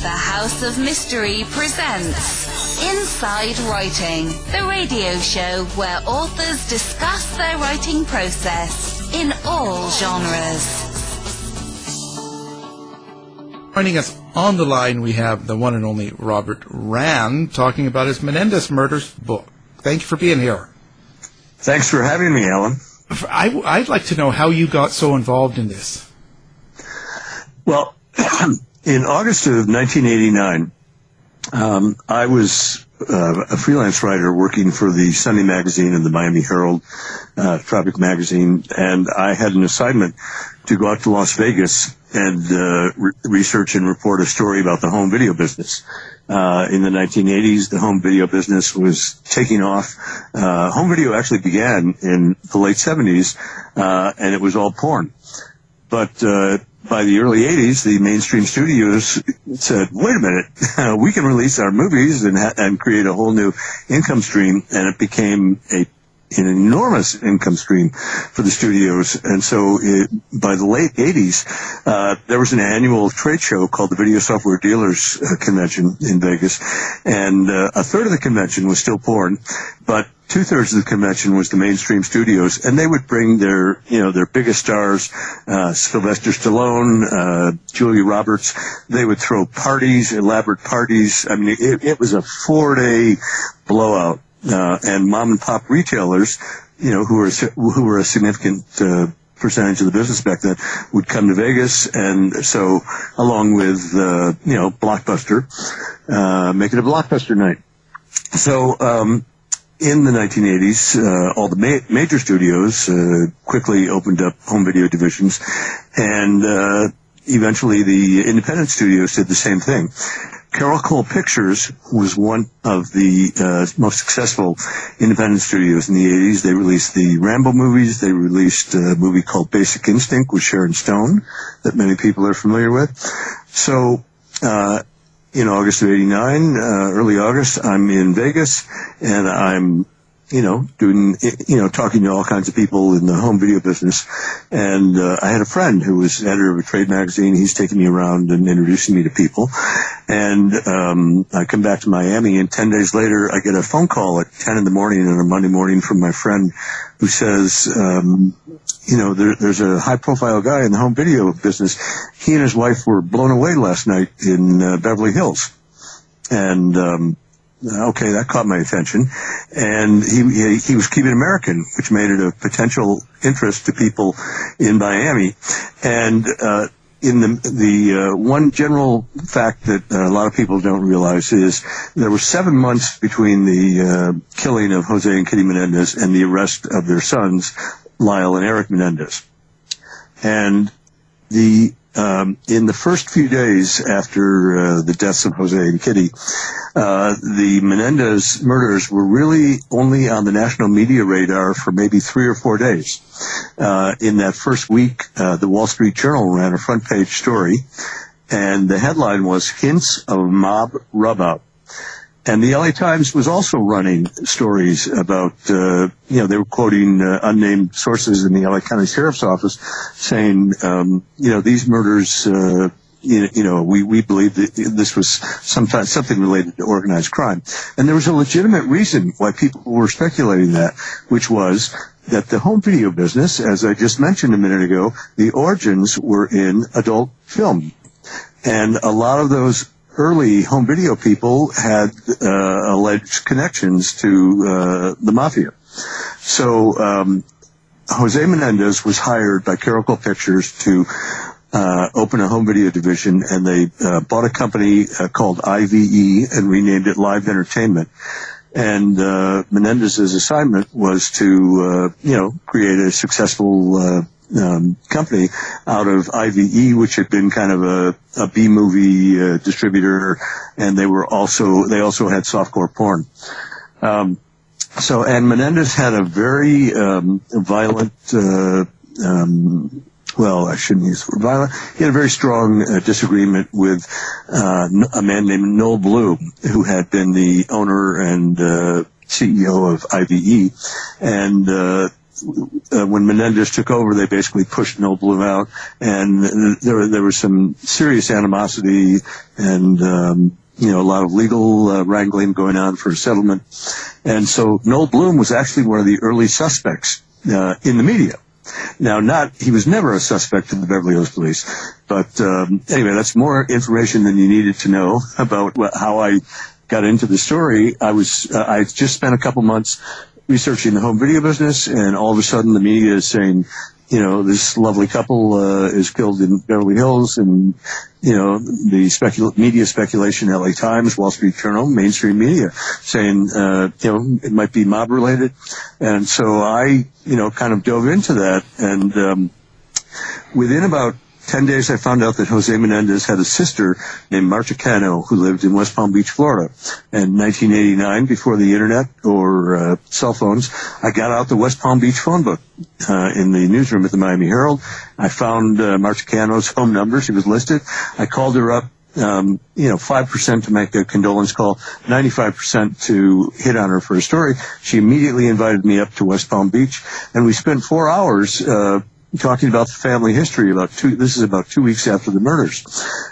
The House of Mystery presents Inside Writing, the radio show where authors discuss their writing process in all genres. Joining us on the line, we have the one and only Robert Rand talking about his Menendez Murders book. Thank you for being here. Thanks for having me, Alan. I'd like to know how you got so involved in this. Well, in August of 1989, I was a freelance writer working for the Sunday magazine and the Miami Herald, Tropic magazine, and I had an assignment to go out to Las Vegas and research and report a story about the home video business. In the 1980s, the home video business was taking off. Home video actually began in the late 70s, and it was all porn. But by the early 80s, the mainstream studios said, wait a minute, we can release our movies and create a whole new income stream, and it became an enormous income stream for the studios. And so by the late 80s, there was an annual trade show called the Video Software Dealers Convention in Vegas, and a third of the convention was still porn, but two-thirds of the convention was the mainstream studios, and they would bring their biggest stars, Sylvester Stallone, Julia Roberts. They would throw parties, elaborate parties. I mean, it was a 4-day blowout. And mom and pop retailers, who were a significant percentage of the business back then, would come to Vegas, and so along with Blockbuster, make it a Blockbuster night. So in the 1980s, all the major studios quickly opened up home video divisions, and eventually the independent studios did the same thing. Carol Cole Pictures was one of the most successful independent studios in the 80s. They released the Rambo movies. They released a movie called Basic Instinct with Sharon Stone that many people are familiar with. So in August of 89, early August, I'm in Vegas, and I'm doing, talking to all kinds of people in the home video business. And I had a friend who was editor of a trade magazine. He's taking me around and introducing me to people. And I come back to Miami, and 10 days later, I get a phone call at 10 in the morning on a Monday morning from my friend who says, there's a high-profile guy in the home video business. He and his wife were blown away last night in Beverly Hills. And okay, that caught my attention. And he was Cuban American, which made it a potential interest to people in Miami. And in the one general fact that a lot of people don't realize is there were 7 months between the killing of José and Kitty Menendez and the arrest of their sons, Lyle and Erik Menendez. And in the first few days after the deaths of José and Kitty, the Menendez murders were really only on the national media radar for maybe 3 or 4 days. In that first week, the Wall Street Journal ran a front-page story, and the headline was "Hints of Mob Rub-Out." And the LA Times was also running stories about, they were quoting unnamed sources in the LA County Sheriff's Office saying, these murders, we believe that this was something related to organized crime. And there was a legitimate reason why people were speculating that, which was that the home video business, as I just mentioned a minute ago, the origins were in adult film. And a lot of those early home video people had alleged connections to the mafia. So José Menendez was hired by Carol Cole Pictures to open a home video division, and they bought a company called IVE and renamed it Live Entertainment. And Menendez's assignment was to create a successful company out of IVE, which had been kind of a B-movie distributor, and they also had softcore porn. And Menendez had a very violent, I shouldn't use the word violent. He had a very strong disagreement with a man named Noel Blue, who had been the owner and CEO of IVE, and when Menendez took over, they basically pushed Noel Bloom out, and there was some serious animosity and a lot of legal wrangling going on for a settlement. And so Noel Bloom was actually one of the early suspects in the media. Now, he was never a suspect in the Beverly Hills Police, but anyway, that's more information than you needed to know about how I got into the story. I just spent a couple months researching the home video business, and all of a sudden the media is saying, this lovely couple is killed in Beverly Hills, and the media speculation, LA Times, Wall Street Journal, mainstream media, saying it might be mob related, and so I kind of dove into that, and within about 10 days, I found out that Jose Menendez had a sister named Marta Cano who lived in West Palm Beach, Florida. In 1989, before the internet or cell phones, I got out the West Palm Beach phone book in the newsroom at the Miami Herald. I found Marta Cano's home number. She was listed. I called her up, 5% to make a condolence call, 95% to hit on her for a story. She immediately invited me up to West Palm Beach, and we spent 4 hours talking about the family history. This is about 2 weeks after the murders,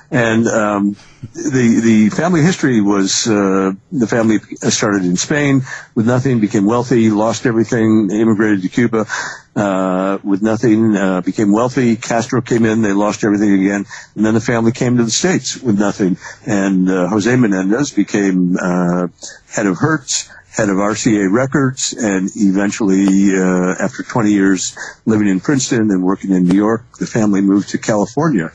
and the family history was the family started in Spain with nothing, became wealthy, lost everything, immigrated to Cuba with nothing, became wealthy. Castro came in, they lost everything again, and then the family came to the States with nothing, and Jose Menendez became head of Hertz, head of RCA Records, and eventually, after 20 years living in Princeton and working in New York, the family moved to California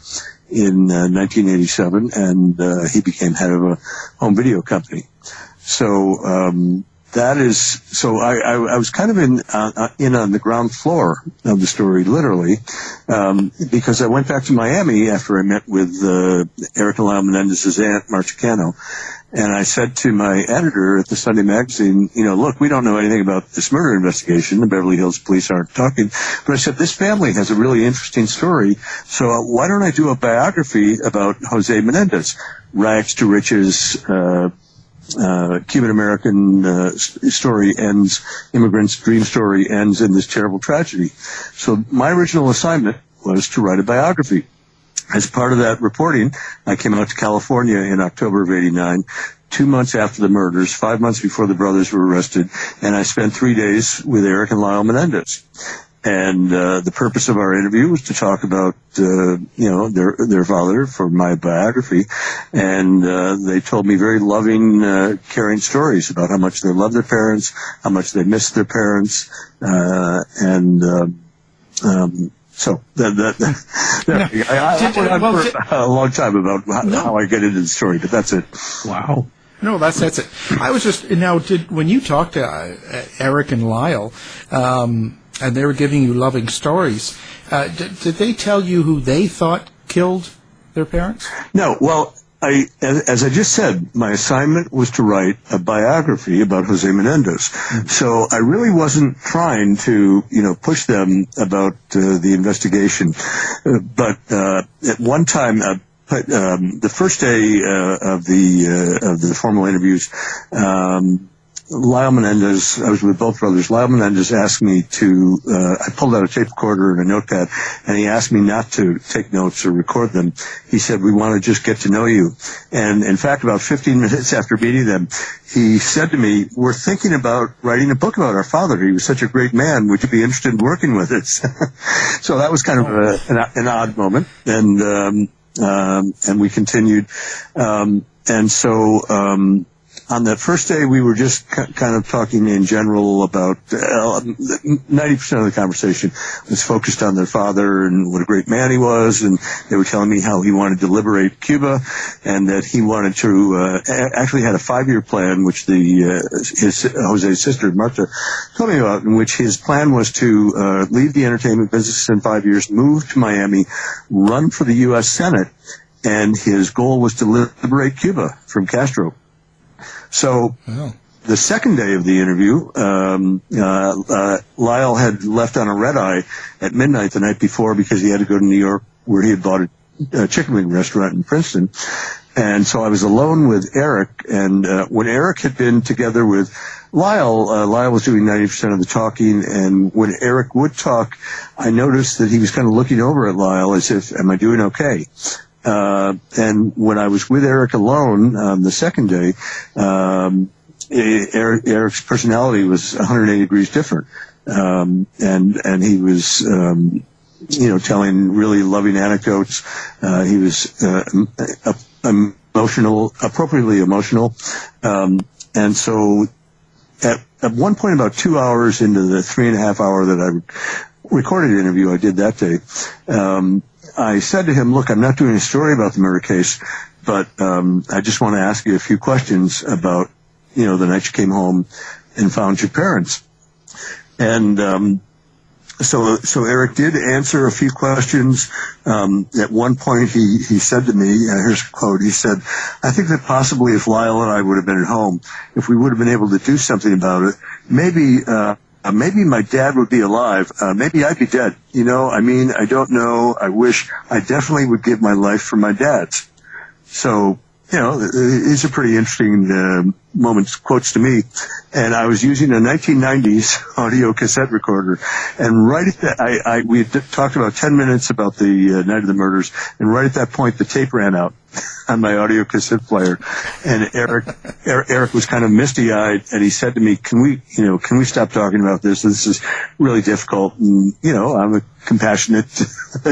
in 1987, and he became head of a home video company. So I was kind of in on the ground floor of the story, literally, because I went back to Miami after I met with Erik and Lyle Menendez's aunt, Marta Cano. And I said to my editor at the Sunday magazine, look, we don't know anything about this murder investigation. The Beverly Hills police aren't talking. But I said, this family has a really interesting story. So why don't I do a biography about Jose Menendez? Rags to riches, Cuban-American story ends, immigrant's dream story ends in this terrible tragedy. So my original assignment was to write a biography. As part of that reporting, I came out to California in October of '89, 2 months after the murders, 5 months before the brothers were arrested, and I spent 3 days with Erik and Lyle Menendez. And the purpose of our interview was to talk about, their father for my biography, and they told me very loving, caring stories about how much they loved their parents, how much they missed their parents, So I went on for a long time about how I get into the story, but that's it. Wow. No, that's it. I was just when you talked to Erik and Lyle, and they were giving you loving stories, did they tell you who they thought killed their parents? No. Well, as I just said, my assignment was to write a biography about Jose Menendez. Mm-hmm. So I really wasn't trying to, push them about the investigation. But at one time, the first day of the formal interviews, Lyle Menendez, I was with both brothers. Lyle Menendez asked me to, I pulled out a tape recorder and a notepad, and he asked me not to take notes or record them. He said, we want to just get to know you. And in fact, about 15 minutes after meeting them, he said to me, we're thinking about writing a book about our father. He was such a great man. Would you be interested in working with us? So that was kind of an odd moment. And we continued. On that first day, we were just kind of talking in general about 90% of the conversation was focused on their father and what a great man he was, and they were telling me how he wanted to liberate Cuba and that he wanted to actually had a 5-year plan, which Jose's sister Marta told me about, in which his plan was to leave the entertainment business in 5 years, move to Miami, run for the U.S. Senate, and his goal was to liberate Cuba from Castro. So the second day of the interview, Lyle had left on a red eye at midnight the night before because he had to go to New York, where he had bought a chicken wing restaurant in Princeton. And so I was alone with Erik, and when Erik had been together with Lyle was doing 90% of the talking, and when Erik would talk, I noticed that he was kind of looking over at Lyle as if, am I doing okay? And when I was with Erik alone the second day, Erik's personality was 180 degrees different. And he was, telling really loving anecdotes. He was, appropriately emotional. And so at one point, about 2 hours into the 3.5 hour that I recorded interview I did that day, I said to him, look, I'm not doing a story about the murder case, but I just want to ask you a few questions about, the night you came home and found your parents. And so Erik did answer a few questions. At one point, he said to me, here's a quote, he said, I think that possibly if Lyle and I would have been at home, if we would have been able to do something about it, maybe my dad would be alive. Maybe I'd be dead. I don't know. I wish I definitely would give my life for my dad's. So, these are pretty interesting moments, quotes to me. And I was using a 1990s audio cassette recorder. And right at that, we had talked about 10 minutes about the night of the murders. And right at that point, the tape ran out on my audio cassette player. And Erik was kind of misty-eyed, and he said to me, can we stop talking about this? This is really difficult. And, I'm a compassionate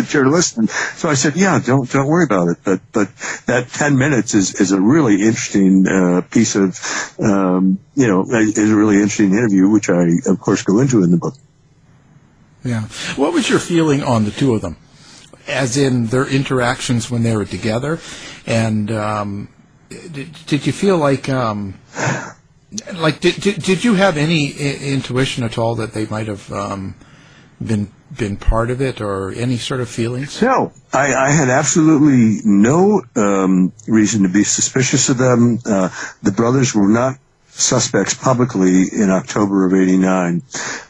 journalist. And so I said, yeah, don't worry about it. But that 10 minutes is a really interesting piece of, is a really interesting interview, which I, of course, go into in the book. Yeah. What was your feeling on the two of them, as in their interactions when they were together? And did you feel like did you have any intuition at all that they might have been part of it, or any sort of feelings? No, I had absolutely no reason to be suspicious of them. The brothers were not suspects publicly in October of '89.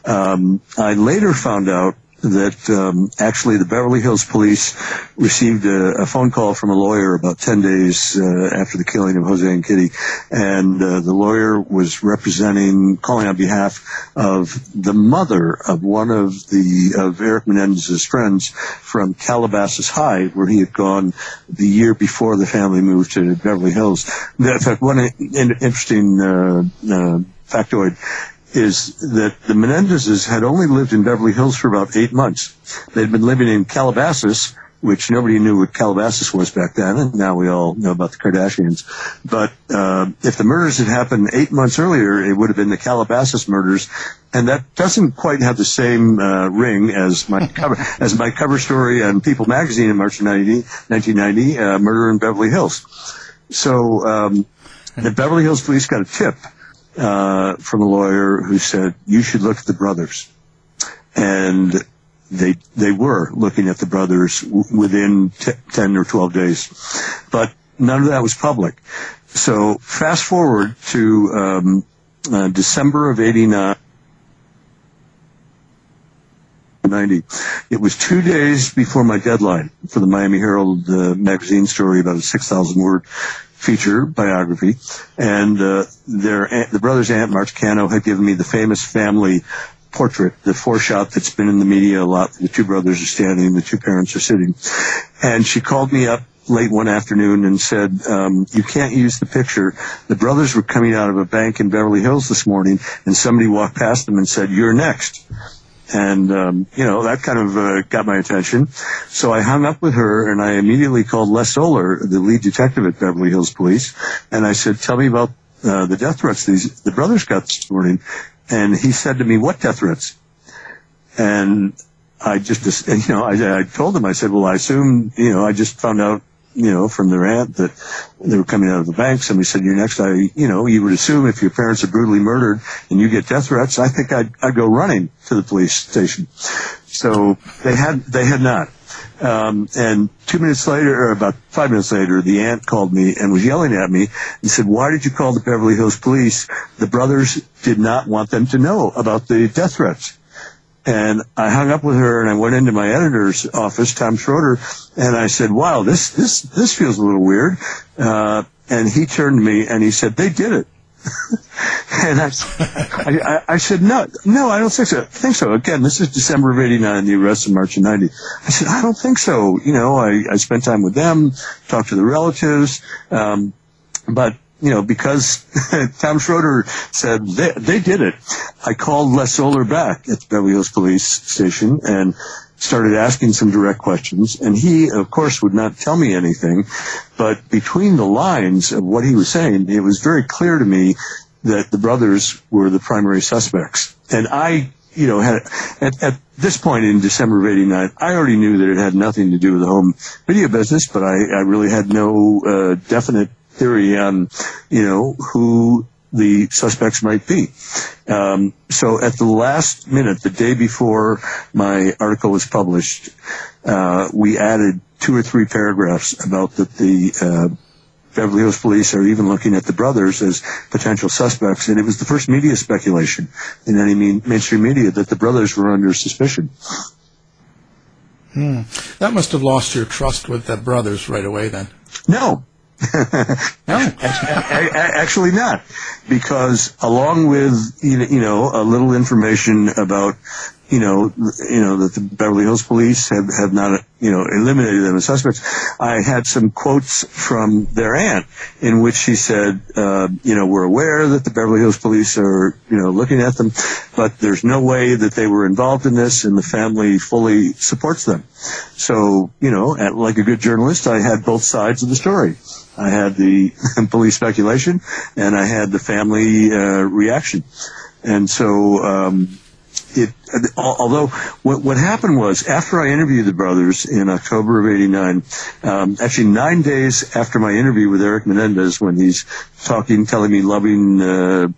I later found out that actually the Beverly Hills police received a phone call from a lawyer about 10 days after the killing of José and Kitty, and the lawyer was calling on behalf of the mother of one of Erik Menendez's friends from Calabasas High, where he had gone the year before the family moved to Beverly Hills. In fact, one interesting factoid is that the Menendezes had only lived in Beverly Hills for about 8 months. They'd been living in Calabasas, which nobody knew what Calabasas was back then, and now we all know about the Kardashians. But if the murders had happened 8 months earlier, it would have been the Calabasas murders, and that doesn't quite have the same ring as my cover story on People magazine in March of 1990, Murder in Beverly Hills. So the Beverly Hills police got a tip from a lawyer who said, you should look at the brothers. And they were looking at the brothers within 10 or 12 days. But none of that was public. So fast forward to December of '89. It was 2 days before my deadline for the Miami Herald magazine story about a 6,000-word feature biography, and the brothers' aunt, Marge Cano, had given me the famous family portrait, the foreshot that's been in the media a lot. The two brothers are standing, the two parents are sitting, and she called me up late one afternoon and said, you can't use the picture. The brothers were coming out of a bank in Beverly Hills this morning, and somebody walked past them and said, you're next. And, that kind of got my attention. So I hung up with her, and I immediately called Les Solar, the lead detective at Beverly Hills Police, and I said, tell me about the death threats the brothers got this morning. And he said to me, what death threats? And I just, I told him, I said, well, I assume, I just found out, from their aunt that they were coming out of the bank. Somebody said, you're next. You would assume if your parents are brutally murdered and you get death threats, I think I'd go running to the police station. So they had not. And 2 minutes later, or about 5 minutes later, the aunt called me and was yelling at me and said, why did you call the Beverly Hills police? The brothers did not want them to know about the death threats. And I hung up with her, and I went into my editor's office, Tom Schroeder, and I said, "Wow, this feels a little weird." And he turned to me and he said, "They did it." And I said, no, I don't think so. Again, this is December of '89, the arrest in March of '90. I said, I don't think so. I spent time with them, talked to the relatives, but because Tom Schroeder said they did it, I called Les Solar back at the Beverly Hills Police Station and started asking some direct questions. And he, of course, would not tell me anything. But between the lines of what he was saying, it was very clear to me that the brothers were the primary suspects. And I, had at this point in December of '89, I already knew that it had nothing to do with the home video business, but I really had no definite theory on, who the suspects might be. So at the last minute, the day before my article was published, we added 2 or 3 paragraphs about that the Beverly Hills Police are even looking at the brothers as potential suspects, and it was the first media speculation in any mainstream media that the brothers were under suspicion. That must have lost your trust with the brothers right away then. No. No, actually not, because along with a little information about that the Beverly Hills Police have not eliminated them as suspects, I had some quotes from their aunt in which she said, we're aware that the Beverly Hills Police are looking at them, but there's no way that they were involved in this, and the family fully supports them. So like a good journalist, I had both sides of the story. I had the police speculation, and I had the family reaction. And so although what happened was, after I interviewed the brothers in October of '89, actually 9 days after my interview with Erik Menendez, when he's telling me loving,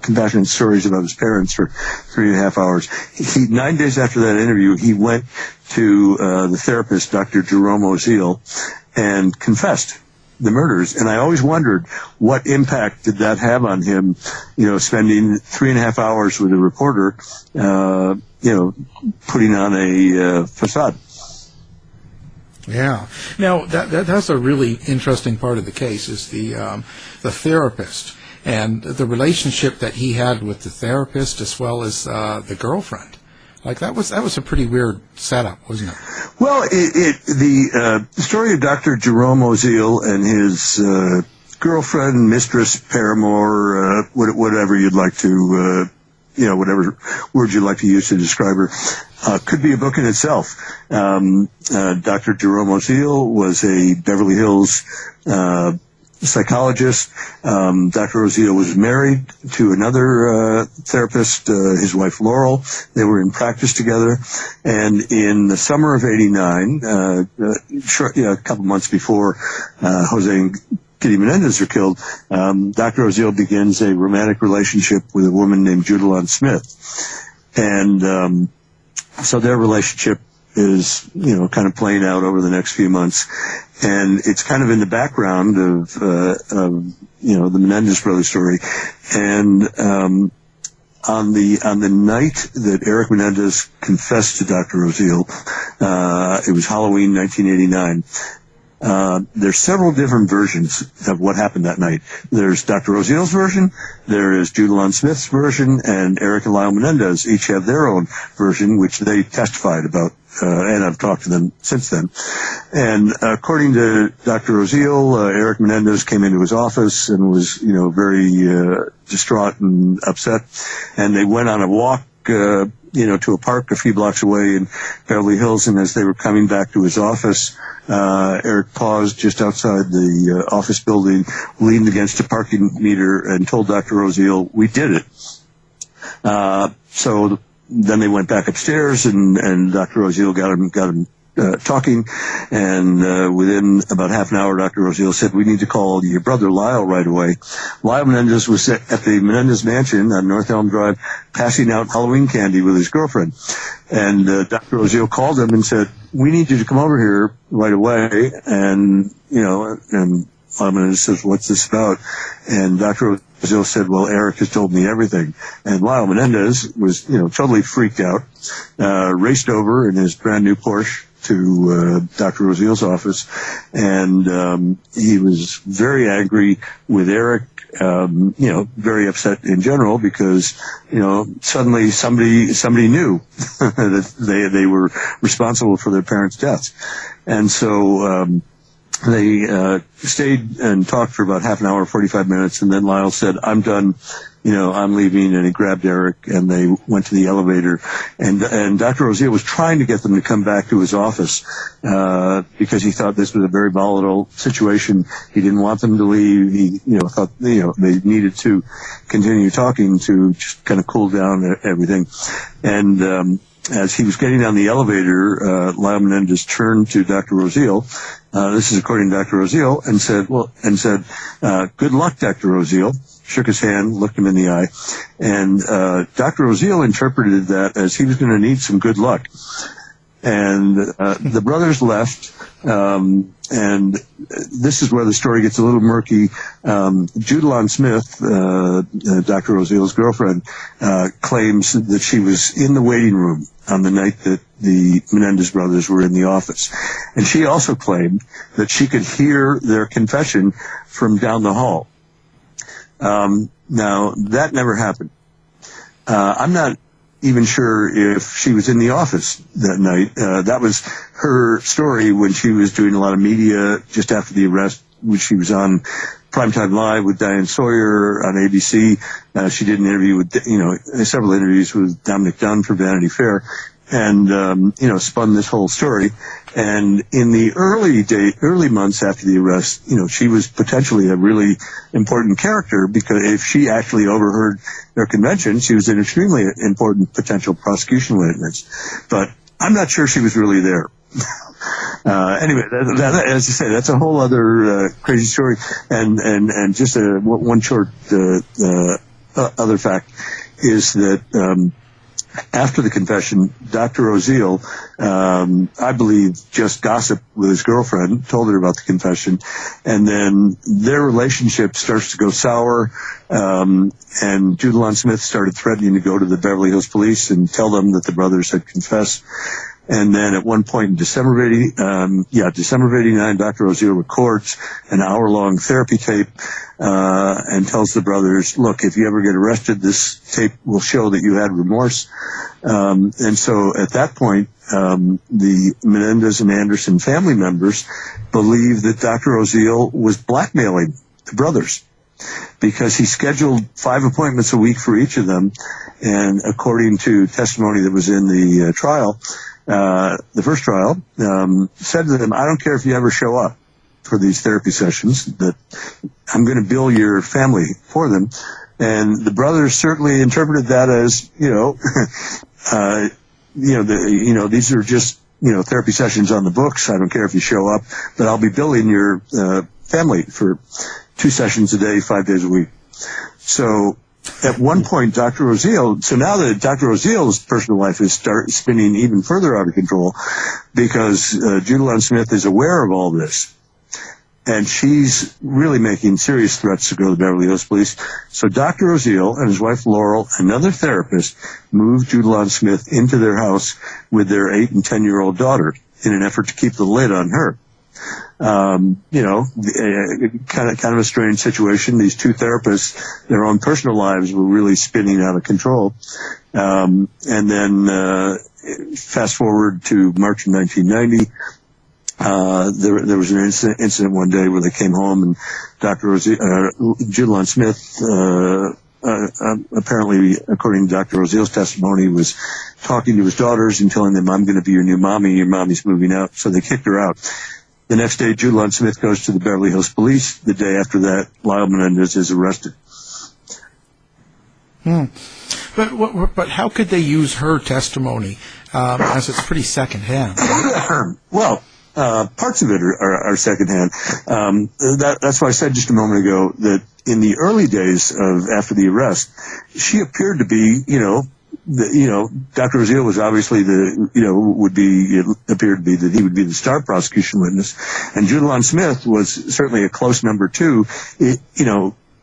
compassionate stories about his parents for 3.5 hours, 9 days after that interview, he went to the therapist, Dr. Jerome Oziel, and confessed the murders. And I always wondered, what impact did that have on him, spending 3.5 hours with a reporter, putting on a facade. Yeah. Now, that's a really interesting part of the case, is the therapist and the relationship that he had with the therapist as well as the girlfriend. Like that was a pretty weird setup, wasn't it? Well, the story of Dr. Jerome Oziel and his girlfriend, mistress, paramour, whatever you'd like to, whatever words you'd like to use to describe her, could be a book in itself. Dr. Jerome Oziel was a Beverly Hills psychologist. Dr. Oziel was married to another therapist, his wife Laurel. They were in practice together. And in the summer of '89, a couple months before José and Kitty Menendez are killed, Dr. Oziel begins a romantic relationship with a woman named Judalyn Smith. And so their relationship is, kind of playing out over the next few months. And it's kind of in the background of the Menendez brothers story. And on the night that Erik Menendez confessed to Dr. Oziel, it was Halloween 1989. There's several different versions of what happened that night. There's Dr. Oziel's version, there is Judalyn Smith's version, and Erik and Lyle Menendez each have their own version, which they testified about, and I've talked to them since then. And according to Dr. Oziel, Erik Menendez came into his office and was, very distraught and upset, and they went on a walk to a park a few blocks away in Beverly Hills, and as they were coming back to his office, Erik paused just outside the office building, leaned against a parking meter, and told Dr. Oziel, "We did it." So then they went back upstairs, and Dr. Oziel got him talking, and within about half an hour, Dr. Oziel said, "We need to call your brother Lyle right away." Lyle Menendez was at the Menendez mansion on North Elm Drive, passing out Halloween candy with his girlfriend. And Dr. Oziel called him and said, "We need you to come over here right away." And Lyle Menendez says, "What's this about?" And Dr. Rosio said, well, Erik has told me everything. And Lyle Menendez was, totally freaked out, raced over in his brand new Porsche to Dr. Rosil's office, and he was very angry with Erik, very upset in general because, suddenly somebody knew that they were responsible for their parents' deaths. And so they stayed and talked for about half an hour, 45 minutes, and then Lyle said, I'm done. I'm leaving, and he grabbed Erik, and they went to the elevator, and Dr. Rosil was trying to get them to come back to his office, because he thought this was a very volatile situation. He didn't want them to leave. He, thought, they needed to continue talking to just kind of cool down everything. And, as he was getting down the elevator, Lyle Menendez turned to Dr. Rosil. This is according to Dr. Rosil, and said, good luck, Dr. Rosil. Shook his hand, looked him in the eye, and Dr. Rosil interpreted that as he was going to need some good luck. And the brothers left, and this is where the story gets a little murky. Judalon Smith, Dr. Rosil's girlfriend, claims that she was in the waiting room on the night that the Menendez brothers were in the office. And she also claimed that she could hear their confession from down the hall. Now, that never happened. I'm not even sure if she was in the office that night. That was her story when she was doing a lot of media just after the arrest, when she was on Primetime Live with Diane Sawyer on ABC. She did an interview with, several interviews with Dominic Dunn for Vanity Fair, and, spun this whole story. And in the early months after the arrest, she was potentially a really important character, because if she actually overheard their convention, she was an extremely important potential prosecution witness. But I'm not sure she was really there. Anyway, that, as you say, that's a whole other crazy story. And just one short other fact is that after the confession, Dr. Rosil, I believe, just gossiped with his girlfriend, told her about the confession, and then their relationship starts to go sour, and Judalon Smith started threatening to go to the Beverly Hills police and tell them that the brothers had confessed. And then at one point in December of 89, Dr. Rosil records an hour-long therapy tape, and tells the brothers, look, if you ever get arrested, this tape will show that you had remorse. And so at that point, the Menendez and Anderson family members believed that Dr. Rosil was blackmailing the brothers, because he scheduled 5 appointments a week for each of them. And according to testimony that was in the trial, the first trial, said to them, I don't care if you ever show up for these therapy sessions, that I'm going to bill your family for them. And the brothers certainly interpreted that as, these are just, therapy sessions on the books. I don't care if you show up, but I'll be billing your family for 2 sessions a day, 5 days a week. So at one point, Dr. Rosil, so now that Dr. Rosil's personal life is spinning even further out of control, because Judalon Smith is aware of all this, and she's really making serious threats to go to the Beverly Hills police. So Dr. Rosil and his wife Laurel, another therapist, moved Judalon Smith into their house with their 8 and 10-year-old daughter in an effort to keep the lid on her. Kind of a strange situation. These two therapists, their own personal lives were really spinning out of control. And then fast forward to March of 1990. There was an incident one day where they came home, and Dr. Judalon Smith, apparently, according to Dr. Rosil's testimony, was talking to his daughters and telling them, I'm going to be your new mommy. Your mommy's moving out. So they kicked her out. The next day, Judalon Smith goes to the Beverly Hills police. The day after that, Lyle Menendez is arrested. But how could they use her testimony, as it's pretty secondhand? Well, parts of it are secondhand. That's why I said just a moment ago that in the early days of after the arrest, she appeared to be, Dr. Rosil was obviously appeared to be that he would be the star prosecution witness, and Judalon Smith was certainly a close number 2.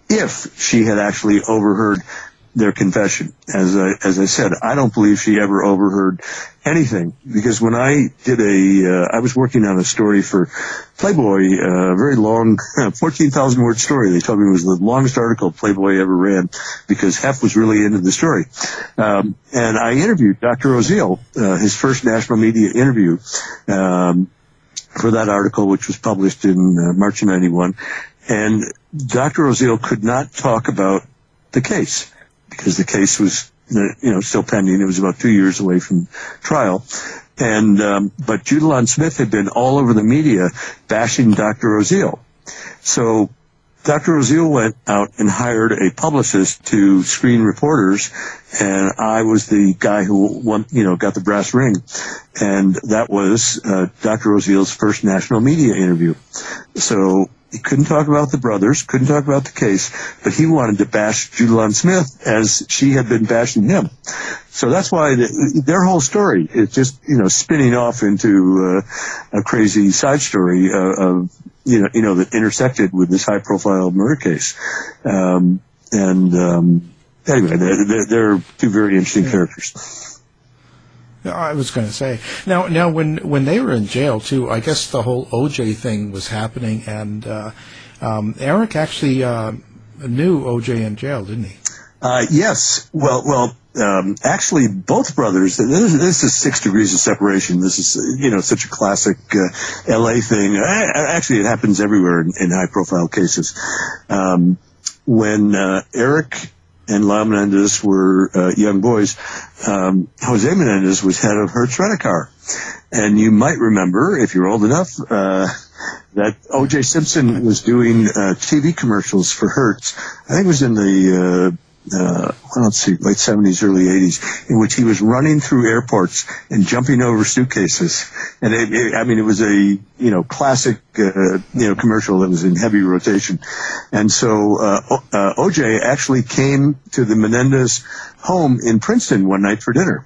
if she had actually overheard their confession. As I said, I don't believe she ever overheard anything, because when I was working on a story for Playboy, a very long, 14,000 word story. They told me it was the longest article Playboy ever ran, because Hef was really into the story. And I interviewed Dr. Oziel, his first national media interview, for that article, which was published in March of 91. And Dr. Oziel could not talk about the case, because the case was, still pending. It was about 2 years away from trial. And, but Judalon Smith had been all over the media bashing Dr. Oziel. So Dr. Oziel went out and hired a publicist to screen reporters, and I was the guy who got the brass ring. And that was, Dr. Oziel's first national media interview. So he couldn't talk about the brothers, couldn't talk about the case, but he wanted to bash Judalon Smith as she had been bashing him. So that's why their whole story is just, spinning off into a crazy side story of that intersected with this high-profile murder case. Anyway, they're two very interesting characters. I was going to say, now when they were in jail too, I guess the whole O.J. thing was happening, and Erik actually knew O.J. in jail, didn't he? Yes. Well, actually, both brothers. This is 6 degrees of separation. This is such a classic L.A. thing. Actually, it happens everywhere in high-profile cases. When Erik and Lyle Menendez were young boys, Jose Menendez was head of Hertz Rent-A-Car. And you might remember, if you're old enough, that O.J. Simpson was doing TV commercials for Hertz. I think it was in the late 70s, early 80s, in which he was running through airports and jumping over suitcases. And it was a, classic, commercial that was in heavy rotation. And so, O.J. actually came to the Menendez home in Princeton one night for dinner.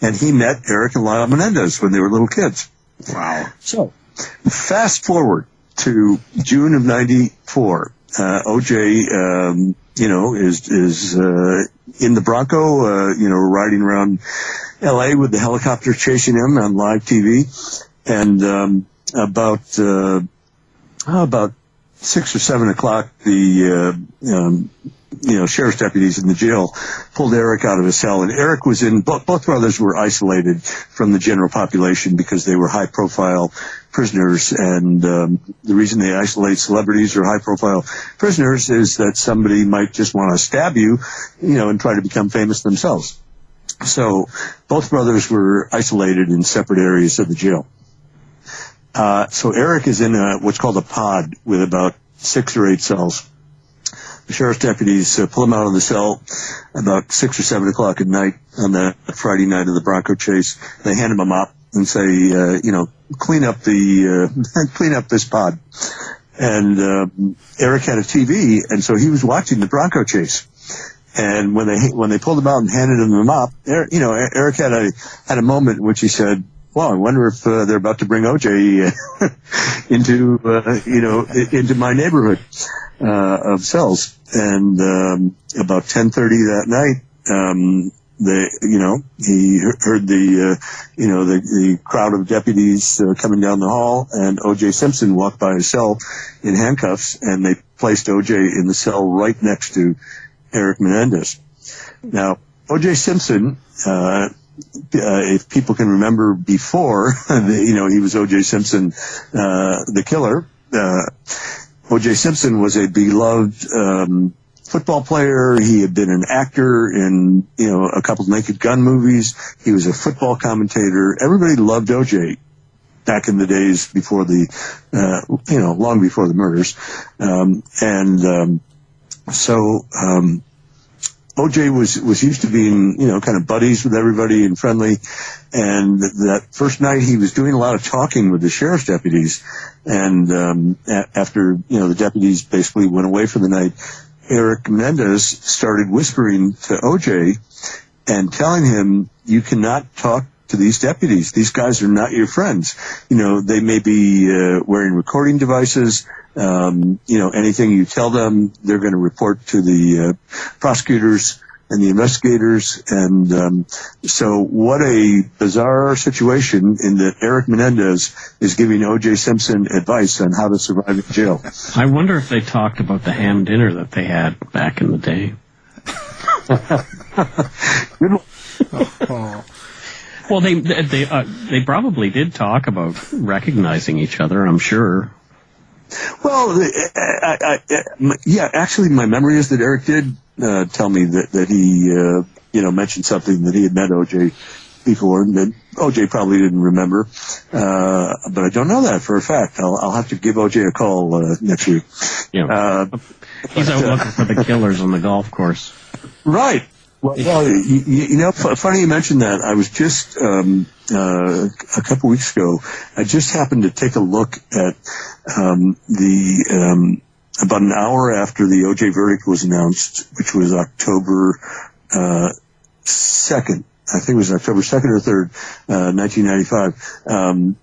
And he met Erik and Lyle Menendez when they were little kids. Wow. So, fast forward to June of 94. O.J., is in the Bronco, riding around L.A. with the helicopter chasing him on live TV. And about 6 or 7 o'clock, the sheriff's deputies in the jail pulled Erik out of his cell, and Erik was in. Both brothers were isolated from the general population because they were high-profile prisoners, and the reason they isolate celebrities or high-profile prisoners is that somebody might just want to stab you, and try to become famous themselves. So both brothers were isolated in separate areas of the jail. So Erik is in what's called a pod with about 6 or 8 cells. The sheriff's deputies pull him out of the cell about 6 or 7 o'clock at night on that Friday night of the Bronco chase. They hand him a mop and say, clean up this pod. And Erik had a TV, and so he was watching the Bronco chase. And when they pulled him out and handed him the mop, Erik had a moment in which he said, "Well, I wonder if they're about to bring O.J. into my neighborhood of cells." And about 10:30 that night, he heard the crowd of deputies coming down the hall, and O.J. Simpson walked by his cell in handcuffs, and they placed O.J. in the cell right next to Erik Menendez. Now, O.J. Simpson, if people can remember before, he was O.J. Simpson, the killer. O.J. Simpson was a beloved football player. He had been an actor in, a couple of Naked Gun movies. He was a football commentator. Everybody loved O.J. back in the days before long before the murders. So O.J. was used to being, kind of buddies with everybody and friendly. And that first night he was doing a lot of talking with the sheriff's deputies. And after, the deputies basically went away for the night, Erik Menendez started whispering to O.J. and telling him, "You cannot talk to these deputies. These guys are not your friends. They may be wearing recording devices. Anything you tell them, they're going to report to the prosecutors and the investigators. And so what a bizarre situation in that Erik Menendez is giving O.J. Simpson advice on how to survive in jail. I wonder if they talked about the ham dinner that they had back in the day. Good one. Oh. Well, they probably did talk about recognizing each other, I'm sure. Well, actually, my memory is that Erik did tell me that he, mentioned something that he had met O.J. before, and that O.J. probably didn't remember. But I don't know that for a fact. I'll have to give O.J. a call next week. Yeah. He's out looking for the killers on the golf course. Right. Well, funny you mentioned that. I was just a couple weeks ago. I just happened to take a look at about an hour after the O.J. verdict was announced, which was October 2nd. I think it was October 2nd or 3rd, 1995.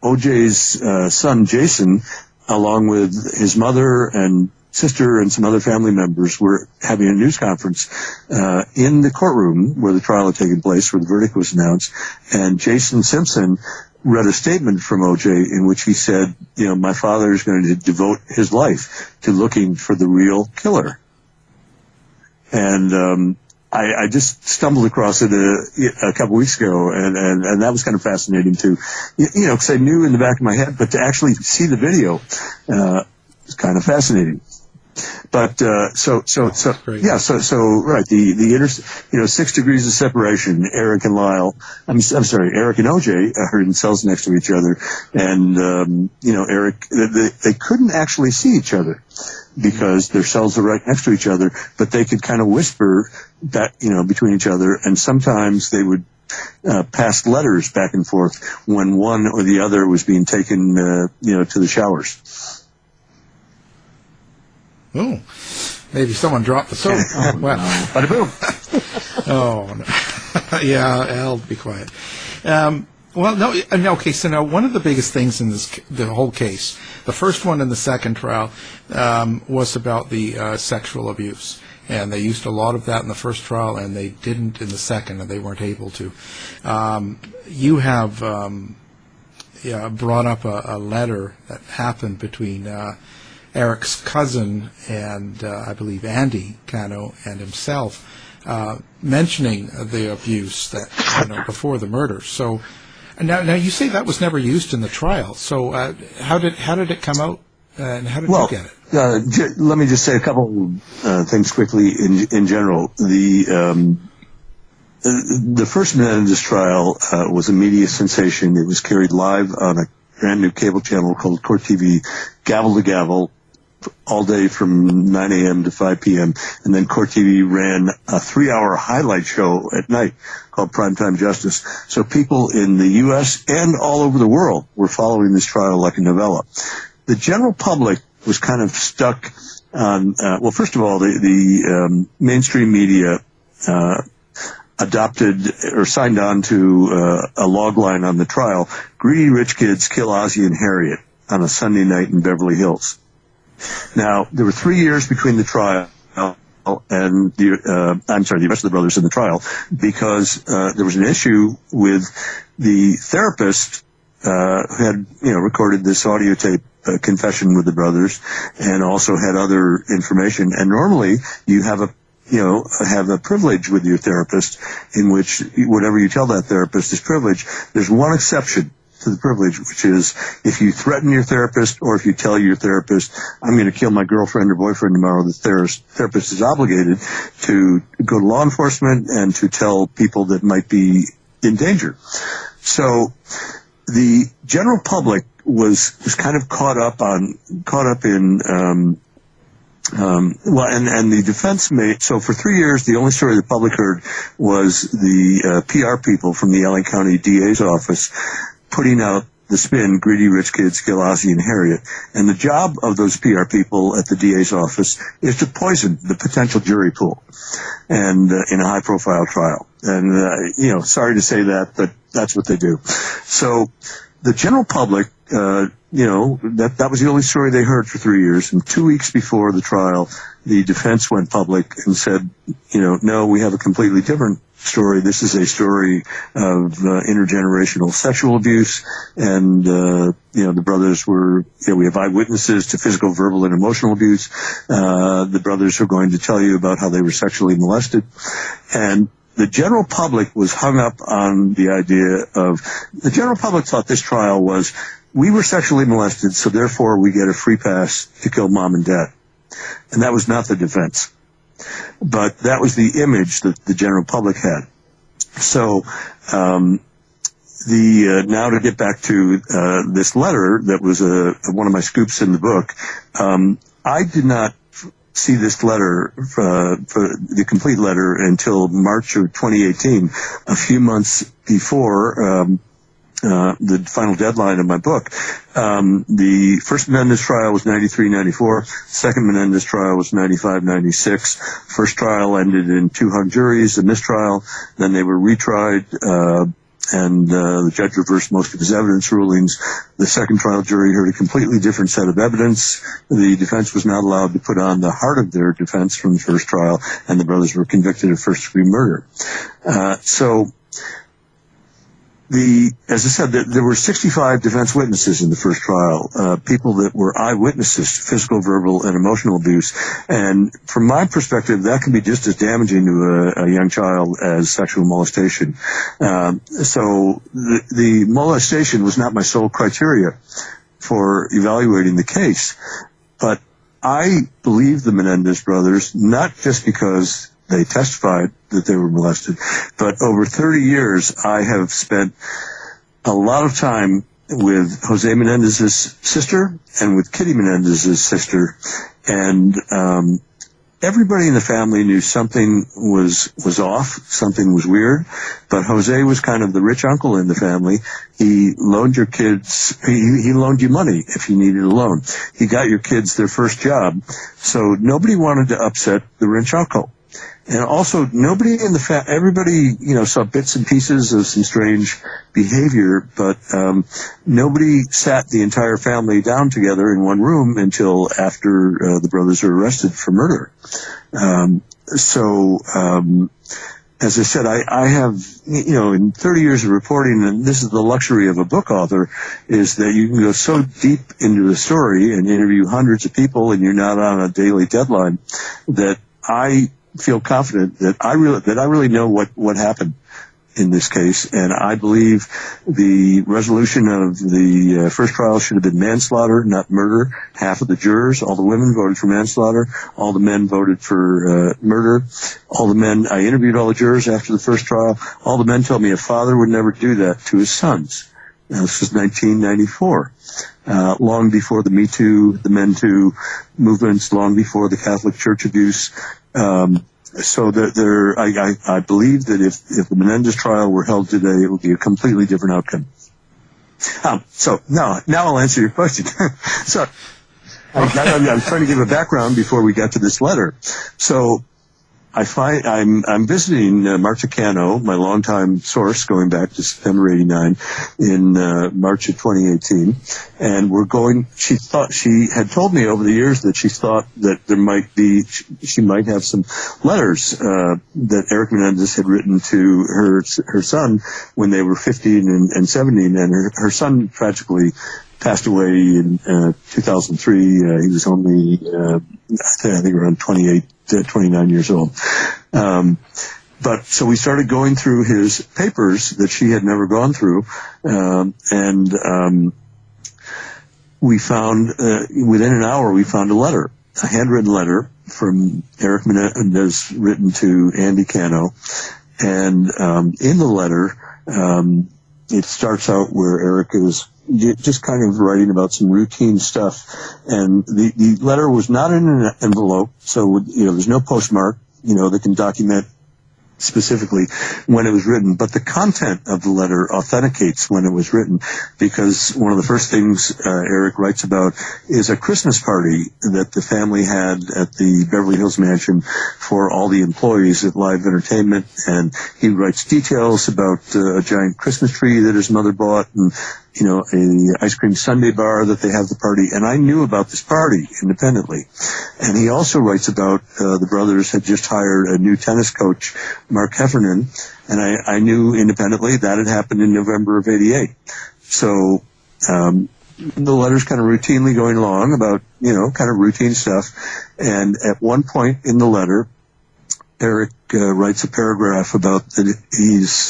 O.J.'s son, Jason, along with his mother and sister and some other family members, were having a news conference in the courtroom where the trial had taken place, where the verdict was announced. And Jason Simpson read a statement from O.J. in which he said, my father is going to devote his life to looking for the real killer. And I just stumbled across it a couple weeks ago, and that was kind of fascinating too. Because I knew in the back of my head, but to actually see the video was kind of fascinating. But right. The 6 degrees of separation. Erik and Lyle. Erik and O.J. are in cells next to each other, and Erik. They couldn't actually see each other because their cells are right next to each other, but they could kind of whisper that between each other, and sometimes they would pass letters back and forth when one or the other was being taken to the showers. Oh, maybe someone dropped the soap. Oh, well, bada boom. Oh, no. Yeah, I'll be quiet. Okay, so now one of the biggest things in the whole case, the first one and the second trial, was about the sexual abuse. And they used a lot of that in the first trial, and they didn't in the second, and they weren't able to. You have brought up a letter that happened between Erik's cousin and I believe Andy Cano and himself, mentioning the abuse that before the murder. So now you say that was never used in the trial. So how did it come out, and how did you get it? Let me just say a couple things quickly. In general, the first Menendez trial was a media sensation. It was carried live on a brand new cable channel called Court TV, gavel to gavel, all day from 9 a.m. to 5 p.m. And then Court TV ran a 3-hour highlight show at night called Primetime Justice. So people in the U.S. and all over the world were following this trial like a novella. The general public was kind of stuck on, first of all, the mainstream media adopted or signed on to a log line on the trial: greedy rich kids kill Ozzie and Harriet on a Sunday night in Beverly Hills. Now, there were 3 years between the trial and the rest of the brothers in the trial, because there was an issue with the therapist who had recorded this audio tape confession with the brothers, and also had other information. And normally you have a privilege with your therapist, in which whatever you tell that therapist is privilege. There's one exception to the privilege, which is if you threaten your therapist, or if you tell your therapist, I'm going to kill my girlfriend or boyfriend tomorrow, the therapist is obligated to go to law enforcement and to tell people that might be in danger. So the general public was kind of caught up in and the defense made, so for 3 years, the only story the public heard was the PR people from the LA County DA's office putting out the spin, greedy rich kids kill Ozzie and Harriet. And the job of those PR people at the DA's office is to poison the potential jury pool, and in a high profile trial. And, sorry to say that, but That's what they do. So the general public, that was the only story they heard for 3 years. And 2 weeks before the trial, the defense went public and said, no, we have a completely different story. This is a story of intergenerational sexual abuse, and the brothers were. We have eyewitnesses to physical, verbal, and emotional abuse. The brothers are going to tell you about how they were sexually molested, and the general public was hung up on the idea of. The general public thought this trial was, we were sexually molested, so therefore we get a free pass to kill mom and dad, and that was not the defense. But that was the image that the general public had. So, now to get back to this letter that was one of my scoops in the book, I did not see this letter, for the complete letter, until March of 2018, a few months before the final deadline of my book. The first Menendez trial was 93-94. Second Menendez trial was 95-96. First trial ended in 2 hung juries, a mistrial. Then they were retried, and the judge reversed most of his evidence rulings. The second trial jury heard a completely different set of evidence. The defense was not allowed to put on the heart of their defense from the first trial, and the brothers were convicted of first-degree murder. As I said, there were 65 defense witnesses in the first trial, people that were eyewitnesses to physical, verbal, and emotional abuse. And from my perspective, that can be just as damaging to a young child as sexual molestation. So the molestation was not my sole criteria for evaluating the case. But I believe the Menendez brothers, not just because they testified that they were molested, but over 30 years, I have spent a lot of time with Jose Menendez's sister and with Kitty Menendez's sister, and everybody in the family knew something was off, something was weird, but Jose was kind of the rich uncle in the family. He loaned your kids, he loaned you money if you needed a loan. He got your kids their first job, so nobody wanted to upset the rich uncle. And also, nobody in the everybody, saw bits and pieces of some strange behavior, but nobody sat the entire family down together in one room until after the brothers were arrested for murder. As I said, I have, in 30 years of reporting, and this is the luxury of a book author, is that you can go so deep into a story and interview hundreds of people, and you're not on a daily deadline, that I feel confident that I really know what happened in this case, and I believe the resolution of the first trial should have been manslaughter, not murder. Half of the jurors, all the women, voted for manslaughter. All the men voted for murder. I interviewed all the jurors after the first trial. All the men told me a father would never do that to his sons. Now, this was 1994, long before the Me Too, the Men Too movements, long before the Catholic Church abuse. So that I believe that if the Menendez trial were held today, it would be a completely different outcome. So now I'll answer your question. So I'm trying to give a background before we got to this letter. So I'm visiting Marta Cano, my longtime source, going back to September '89, in March of 2018, and she had told me over the years that she thought that she might have some letters that Erik Menendez had written to her son when they were 15 and 17, and her son tragically passed away in 2003. He was only, I think around 29 years old. But so we started going through his papers that she had never gone through, and we found, within an hour, we found a handwritten letter from Erik Menendez written to Andy Cano. And in the letter, it starts out where Erik is just kind of writing about some routine stuff. And the letter was not in an envelope, so, there's no postmark, that can document specifically when it was written, but the content of the letter authenticates when it was written, because one of the first things Erik writes about is a Christmas party that the family had at the Beverly Hills mansion for all the employees at Live Entertainment, and he writes details about a giant Christmas tree that his mother bought, and a ice cream sundae bar that they have the party. And I knew about this party independently. And he also writes about the brothers had just hired a new tennis coach, Mark Heffernan, and I knew independently that had happened in November of '88. So the letter's kind of routinely going along about, kind of routine stuff. And at one point in the letter, Erik writes a paragraph about that he's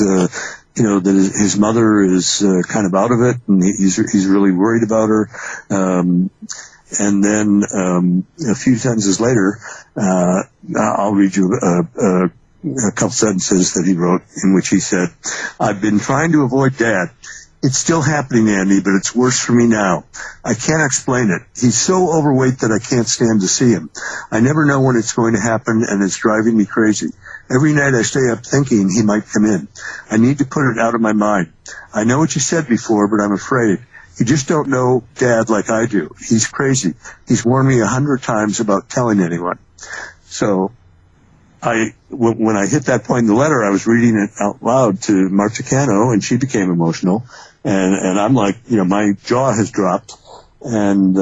that his mother is kind of out of it, and he's really worried about her. And then a few sentences later, I'll read you a couple sentences that he wrote, in which he said, "I've been trying to avoid Dad. It's still happening, Andy, but it's worse for me now. I can't explain it. He's so overweight that I can't stand to see him. I never know when it's going to happen, and it's driving me crazy. Every night I stay up thinking he might come in. I need to put it out of my mind. I know what you said before, but I'm afraid. You just don't know Dad like I do. He's crazy. He's warned me 100 times about telling anyone." So when I hit that point in the letter, I was reading it out loud to Marta Cano, and she became emotional. And I'm like, my jaw has dropped. And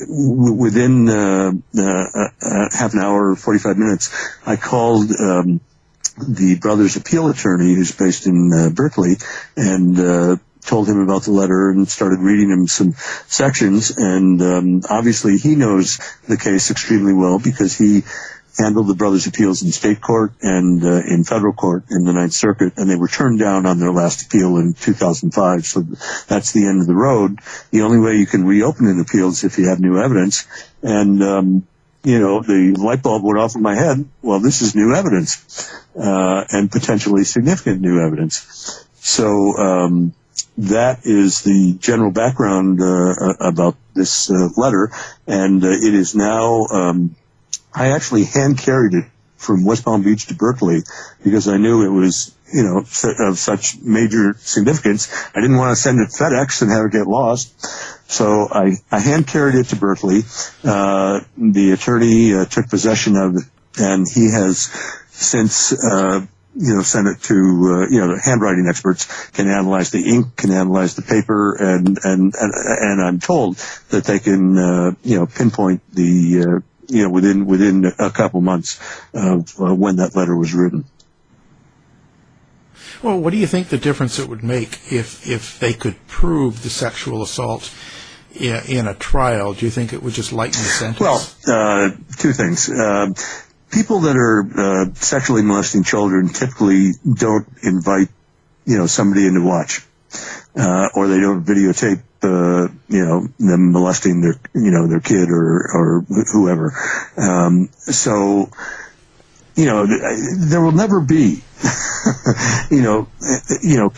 within half an hour, 45 minutes, I called the brother's appeal attorney, who's based in Berkeley, and told him about the letter and started reading him some sections. And obviously he knows the case extremely well, because he handled the brothers' appeals in state court and in federal court in the Ninth Circuit, and they were turned down on their last appeal in 2005. So that's the end of the road. The only way you can reopen an appeal is if you have new evidence. And the light bulb went off in my head. Well, this is new evidence, and potentially significant new evidence. So that is the general background about this letter, and it is now. I actually hand carried it from West Palm Beach to Berkeley because I knew it was, of such major significance. I didn't want to send it FedEx and have it get lost. So I hand carried it to Berkeley. The attorney took possession of it, and he has since, sent it to, the handwriting experts can analyze the ink, can analyze the paper, and I'm told that they can, pinpoint the, within a couple months of when that letter was written. Well, what do you think the difference it would make if they could prove the sexual assault in a trial? Do you think it would just lighten the sentence? Well, two things. People that are sexually molesting children typically don't invite, somebody in to watch, or they don't videotape them molesting their kid or whoever. So, there will never be,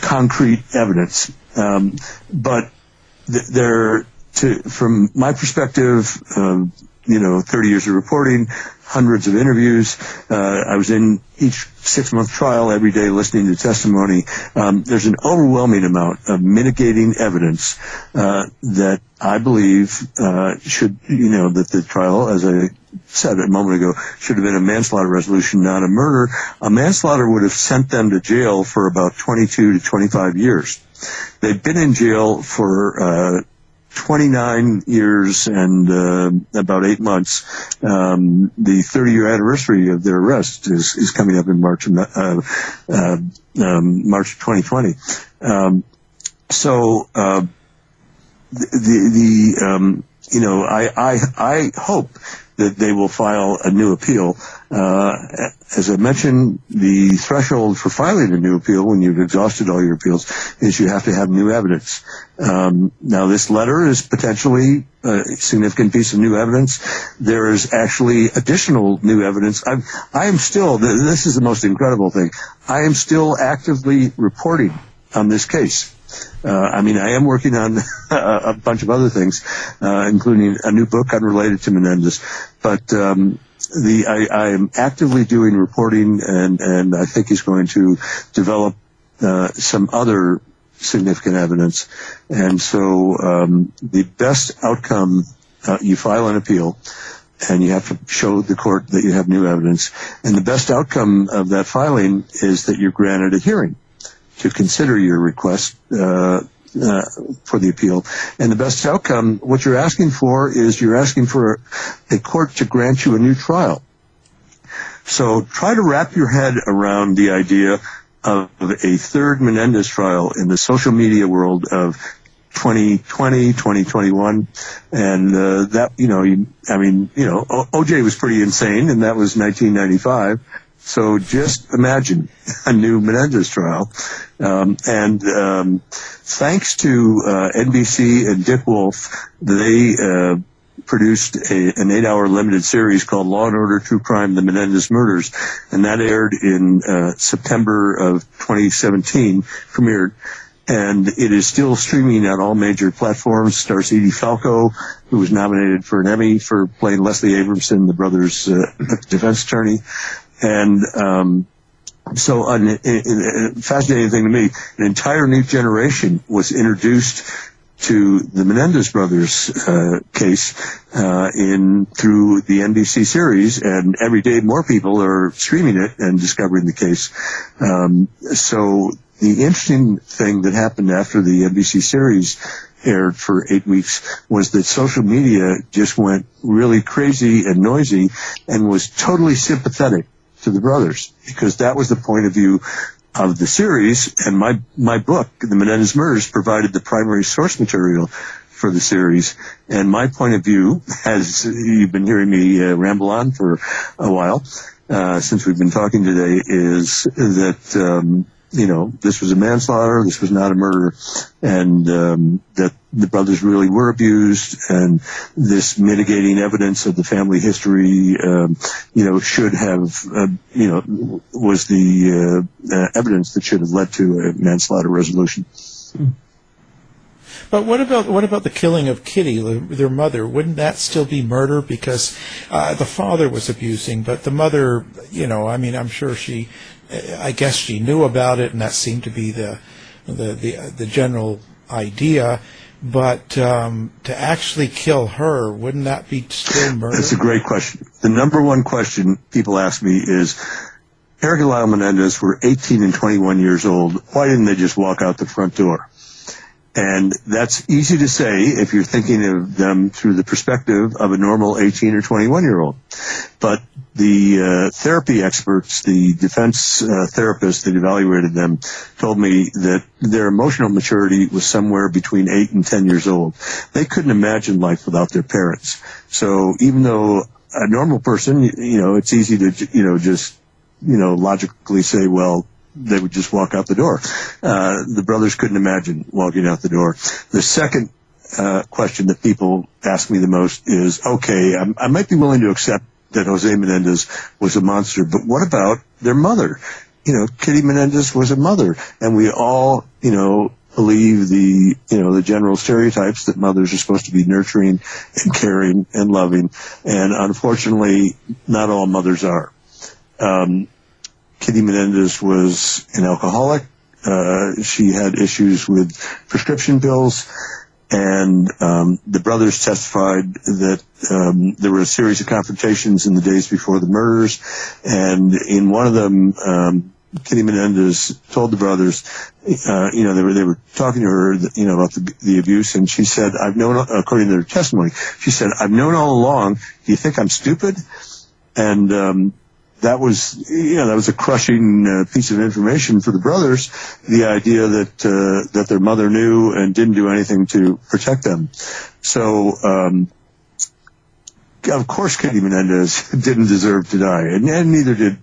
concrete evidence. But from my perspective, 30 years of reporting, hundreds of interviews. I was in each 6-month trial every day listening to testimony. There's an overwhelming amount of mitigating evidence that I believe should, that the trial, as I said a moment ago, should have been a manslaughter resolution, not a murder. A manslaughter would have sent them to jail for about 22 to 25 years. They've been in jail for 29 years and about 8 months. The 30-year anniversary of their arrest is coming up in March March 2020. I hope that they will file a new appeal. As I mentioned, the threshold for filing a new appeal when you've exhausted all your appeals is you have to have new evidence. Now, this letter is potentially a significant piece of new evidence. There is actually additional new evidence. I am still, this is the most incredible thing, I am still actively reporting on this case. I am working on a bunch of other things, including a new book unrelated to Menendez. But I am actively doing reporting, and I think he's going to develop some other significant evidence. And so the best outcome, you file an appeal, and you have to show the court that you have new evidence. And the best outcome of that filing is that you're granted a hearing to consider your request for the appeal. And the best outcome, what you're asking for is you're asking for a court to grant you a new trial. So try to wrap your head around the idea of a third Menendez trial in the social media world of 2020, 2021, and that, O.J. was pretty insane, and that was 1995. So just imagine a new Menendez trial. Thanks to NBC and Dick Wolf, they produced an 8-hour limited series called Law and Order: True Crime: The Menendez Murders, and that aired in September of 2017, premiered. And it is still streaming on all major platforms. Stars Edie Falco, who was nominated for an Emmy for playing Leslie Abramson, the brother's defense attorney. And so a fascinating thing to me, an entire new generation was introduced to the Menendez brothers case through the NBC series, and every day more people are streaming it and discovering the case. So the interesting thing that happened after the NBC series aired for 8 weeks was that social media just went really crazy and noisy and was totally sympathetic to the brothers, because that was the point of view of the series. And my book, The Menendez Murders, provided the primary source material for the series. And my point of view, as you've been hearing me ramble on for a while, since we've been talking today, is that this was a manslaughter, this was not a murder, and that the brothers really were abused, and this mitigating evidence of the family history, should have, was the evidence that should have led to a manslaughter resolution. But what about the killing of Kitty, their mother? Wouldn't that still be murder? Because the father was abusing, but the mother, I'm sure I guess she knew about it, and that seemed to be the general idea. But to actually kill her, wouldn't that be still murder? That's a great question. The number one question people ask me is, Erik and Lyle Menendez were 18 and 21 years old. Why didn't they just walk out the front door? And that's easy to say if you're thinking of them through the perspective of a normal 18 or 21-year-old. But the therapy experts, the defense therapists that evaluated them, told me that their emotional maturity was somewhere between 8 and 10 years old. They couldn't imagine life without their parents. So even though a normal person, it's easy to, just, logically say, well, they would just walk out the door. The brothers couldn't imagine walking out the door. The second question that people ask me the most is, okay, I might be willing to accept that Jose Menendez was a monster, but what about their mother? Kitty Menendez was a mother, and we all, believe the general stereotypes that mothers are supposed to be nurturing and caring and loving, and unfortunately, not all mothers are. Kitty Menendez was an alcoholic. She had issues with prescription pills, and the brothers testified that there were a series of confrontations in the days before the murders, and in one of them, Kitty Menendez told the brothers, they were talking to her, about the abuse, and she said, "I've known," according to their testimony, she said, "I've known all along. Do you think I'm stupid?" And that was a crushing piece of information for the brothers, the idea that their mother knew and didn't do anything to protect them. So, of course, Kitty Menendez didn't deserve to die, and neither did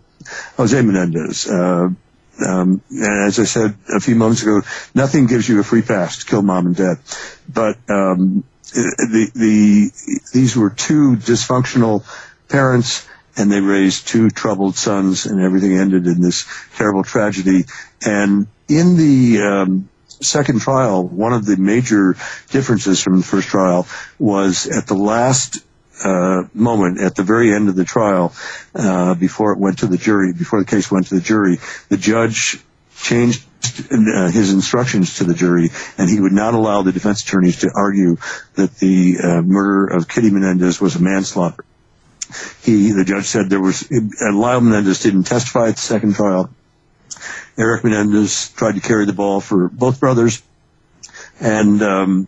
Jose Menendez. And as I said a few moments ago, nothing gives you a free pass to kill mom and dad. But these were two dysfunctional parents, and they raised two troubled sons, and everything ended in this terrible tragedy. And in the second trial, one of the major differences from the first trial was at the last moment at the very end of the trial, before the case went to the jury, the judge changed his instructions to the jury, and he would not allow the defense attorneys to argue that the murder of Kitty Menendez was a manslaughter. The judge said Lyle Menendez didn't testify at the second trial. Erik Menendez tried to carry the ball for both brothers, and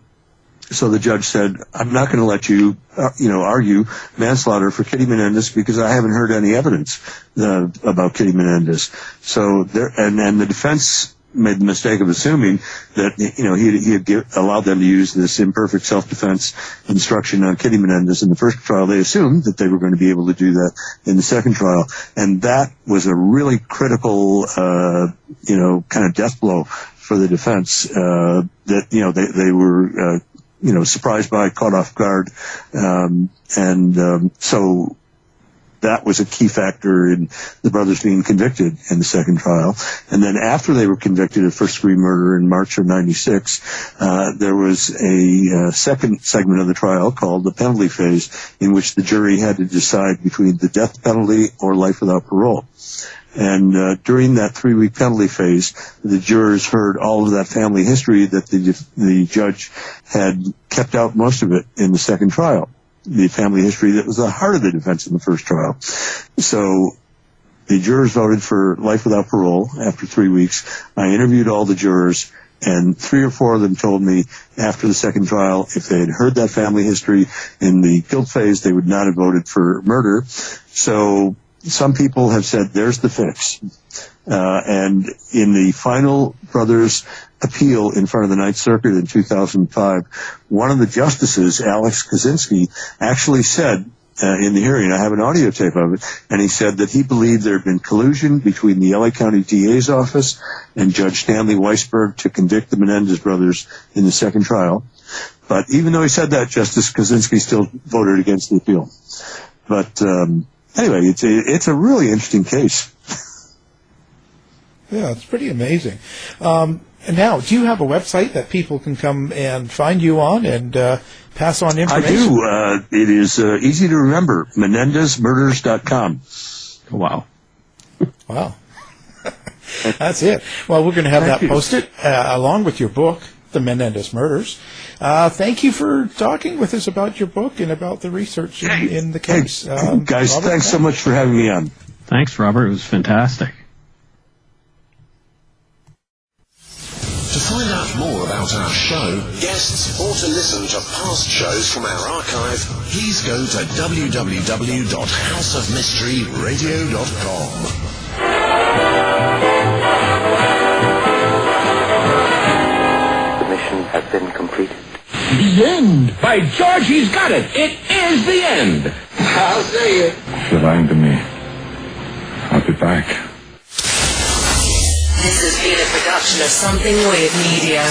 so the judge said, I'm not going to let you, argue manslaughter for Kitty Menendez because I haven't heard any evidence about Kitty Menendez. So and the defense made the mistake of assuming that, he had allowed them to use this imperfect self-defense instruction on Kitty Menendez in the first trial. They assumed that they were going to be able to do that in the second trial. And that was a really critical, kind of death blow for the defense, that, they were, surprised by, caught off guard. So that was a key factor in the brothers being convicted in the second trial. And then after they were convicted of first-degree murder in March of 96, there was a second segment of the trial called the penalty phase, in which the jury had to decide between the death penalty or life without parole. And during that 3-week penalty phase, the jurors heard all of that family history that the judge had kept out most of it in the second trial. The family history that was the heart of the defense in the first trial. So the jurors voted for life without parole after 3 weeks. I interviewed all the jurors, and 3 or 4 of them told me after the second trial, if they had heard that family history in the guilt phase, they would not have voted for murder. So some people have said, there's the fix. And in the final brothers' appeal in front of the Ninth Circuit in 2005, one of the justices, Alex Kaczynski, actually said in the hearing, I have an audio tape of it, and he said that he believed there had been collusion between the LA County DA's office and Judge Stanley Weisberg to convict the Menendez brothers in the second trial. But even though he said that, Justice Kaczynski still voted against the appeal. But anyway, it's a really interesting case. Yeah, it's pretty amazing. And now, do you have a website that people can come and find you on and pass on information? I do. It is easy to remember, MenendezMurders.com. Wow. Wow. That's it. Well, we're going to have that posted along with your book, The Menendez Murders. Thank you for talking with us about your book and about the research in the case. Guys, Robert, thanks so much for having me on. Thanks, Robert. It was fantastic. To find out more about our show, guests, or to listen to past shows from our archive, please go to www.houseofmysteryradio.com. The mission has been completed. The end! By George, he's got it! It is the end! I'll say it. You're lying to me. I'll be back. This has been a production of Something Weird Media.